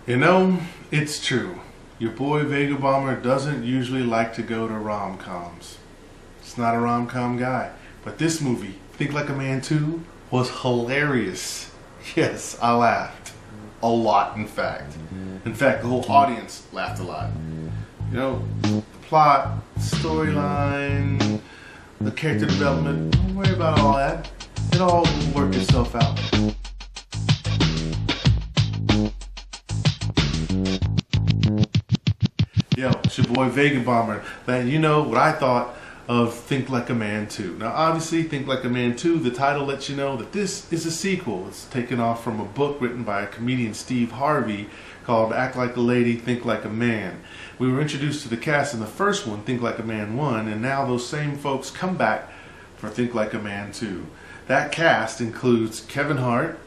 You know, it's true. Your boy Vega Bomber doesn't usually like to go to rom-coms. It's not a rom-com guy. But this movie, Think Like a Man 2, was hilarious. Yes, I laughed. A lot, in fact. In fact, the whole audience laughed a lot. You know, the plot, storyline, the character development, don't worry about all that. It all will work itself out. Yo, it's your boy Vega Bomber. Man, you know what I thought of Think Like a Man 2. Now, obviously, Think Like a Man 2, the title lets you know that this is a sequel. It's taken off from a book written by comedian Steve Harvey called Act Like a Lady, Think Like a Man. We were introduced to the cast in the first one, Think Like a Man 1, and now those same folks come back for Think Like a Man 2. That cast includes Kevin Hart,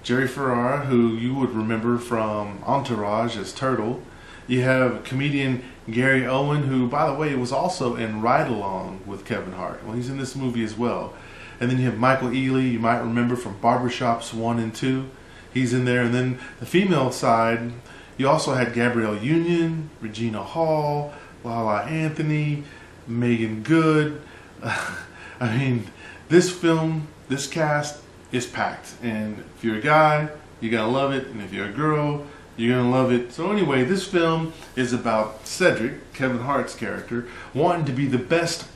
Jerry Ferrara, who you would remember from Entourage as Turtle. You have comedian Gary Owen, who, by the way, was also in Ride Along with Kevin Hart. Well, he's in this movie as well. And then you have Michael Ealy, you might remember from Barbershops 1 and 2. He's in there. And then the female side, you also had Gabrielle Union, Regina Hall, Lala Anthony, Megan Good. I mean, this film, this cast is packed. And if you're a guy, you're going to love it. And if you're a girl, you're going to love it. So anyway, this film is about Cedric, Kevin Hart's character, wanting to be the best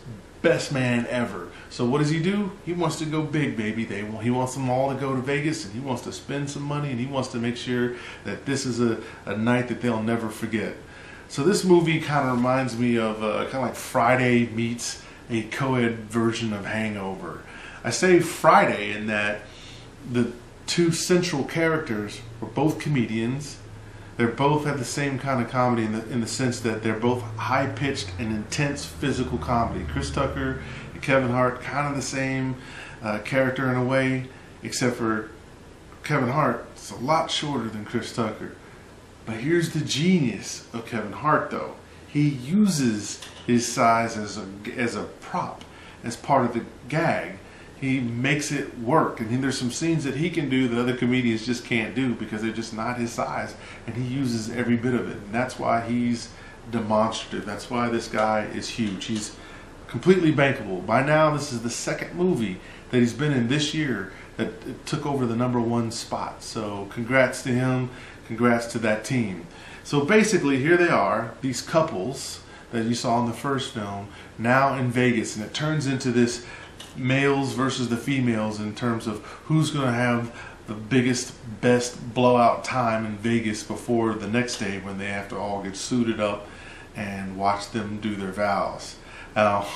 man ever. So what does he do? He wants to go big, baby. He wants them all to go to Vegas, and he wants to spend some money, and he wants to make sure that this is a night that they'll never forget. So this movie kind of reminds me of kind of like Friday meets a co-ed version of Hangover. I say Friday in that the two central characters were both comedians. They both have the same kind of comedy in the sense that they're both high-pitched and intense physical comedy. Chris Tucker and Kevin Hart, kind of the same character in a way, except for Kevin Hart is a lot shorter than Chris Tucker. But here's the genius of Kevin Hart, though. He uses his size as a prop, as part of the gag. He makes it work, and there's some scenes that he can do that other comedians just can't do because they're just not his size, and he uses every bit of it, and that's why he's demonstrative. That's why this guy is huge. He's completely bankable. By now, this is the second movie that he's been in this year that took over the #1 spot. So congrats to him, congrats to that team. So basically, here they are, these couples that you saw in the first film, now in Vegas, and it turns into this males versus the females in terms of who's going to have the biggest, best blowout time in Vegas before the next day when they have to all get suited up and watch them do their vows. Now,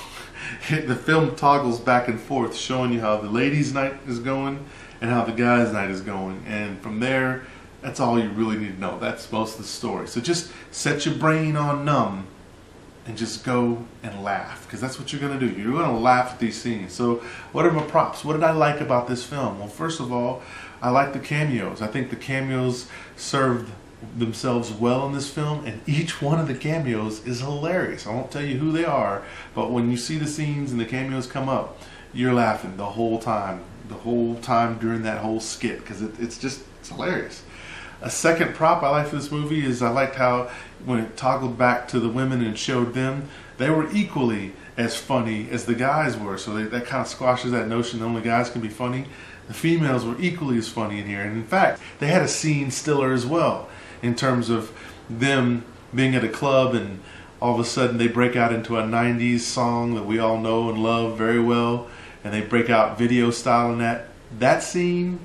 the film toggles back and forth, showing you how the ladies' night is going and how the guys' night is going. And from there, that's all you really need to know. That's most of the story. So just set your brain on numb and just go and laugh, because that's what you're going to do. You're going to laugh at these scenes. So what are my props? What did I like about this film? Well, first of all, I like the cameos. I think the cameos served themselves well in this film, and each one of the cameos is hilarious. I won't tell you who they are, but when you see the scenes and the cameos come up, you're laughing the whole time during that whole skit, because it's hilarious. A second prop I like for this movie is I liked how when it toggled back to the women and showed them, they were equally as funny as the guys were. So that kind of squashes that notion that only guys can be funny. The females were equally as funny in here. And in fact, they had a scene stiller as well in terms of them being at a club and all of a sudden they break out into a 90s song that we all know and love very well. And they break out video style in that. That scene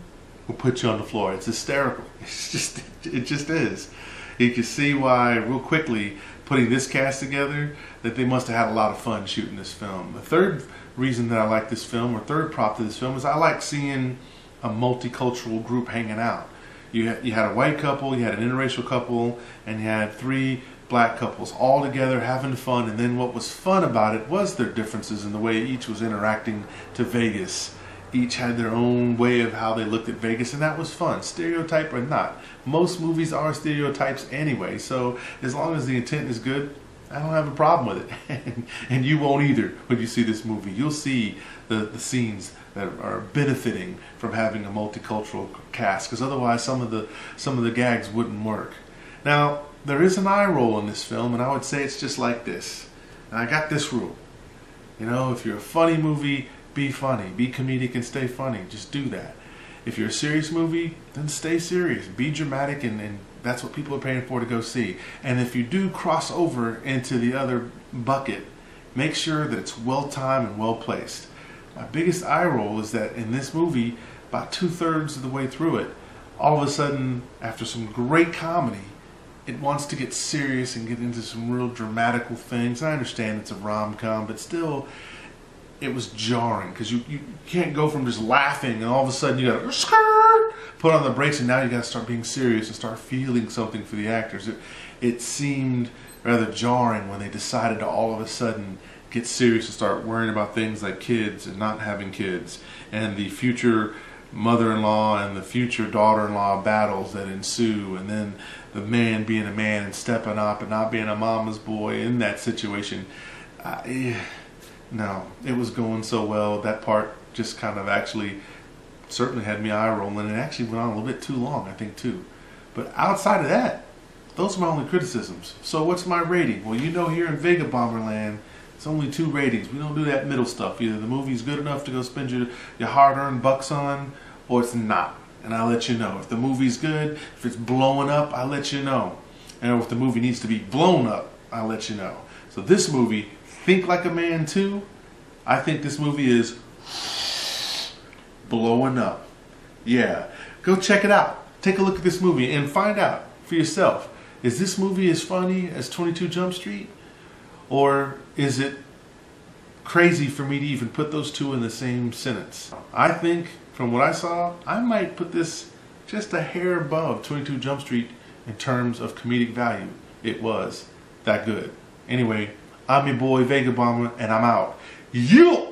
will put you on the floor. It's hysterical. It just is. You can see why real quickly putting this cast together that they must have had a lot of fun shooting this film. The third reason that I like this film, or third prop to this film, is I like seeing a multicultural group hanging out. You had a white couple, you had an interracial couple, and you had 3 black couples all together having fun. And then what was fun about it was their differences in the way each was interacting to Vegas. Each had their own way of how they looked at Vegas, and that was fun, stereotype or not. Most movies are stereotypes anyway, so as long as the intent is good, I don't have a problem with it. And you won't either when you see this movie. You'll see the scenes that are benefiting from having a multicultural cast, because otherwise some of the gags wouldn't work. Now, there is an eye roll in this film, and I would say it's just like this. And I got this rule. You know, if you're a funny movie, be funny. Be comedic and stay funny. Just do that. If you're a serious movie, then stay serious. Be dramatic, and that's what people are paying for to go see. And if you do cross over into the other bucket, make sure that it's well-timed and well-placed. My biggest eye roll is that in this movie, about 2/3 of the way through it, all of a sudden, after some great comedy, it wants to get serious and get into some real dramatical things. I understand it's a rom-com, but still, it was jarring because you can't go from just laughing and all of a sudden you got to put on the brakes, and now you got to start being serious and start feeling something for the actors. It seemed rather jarring when they decided to all of a sudden get serious and start worrying about things like kids and not having kids and the future mother-in-law and the future daughter-in-law battles that ensue, and then the man being a man and stepping up and not being a mama's boy in that situation. No, it was going so well. That part just kind of actually certainly had me eye rolling, and it actually went on a little bit too long, I think, too. But outside of that, those are my only criticisms. So what's my rating? Well, you know, here in Vega Bomberland, it's only 2 ratings. We don't do that middle stuff. Either the movie's good enough to go spend your hard-earned bucks on, or it's not. And I'll let you know. If the movie's good, if it's blowing up, I'll let you know. And if the movie needs to be blown up, I'll let you know. So this movie, Think Like a Man 2, I think this movie is blowing up. Yeah. Go check it out. Take a look at this movie and find out for yourself. Is this movie as funny as 22 Jump Street? Or is it crazy for me to even put those two in the same sentence? I think, from what I saw, I might put this just a hair above 22 Jump Street in terms of comedic value. It was that good. Anyway, I'm your boy Vega Bomber, and I'm out. You!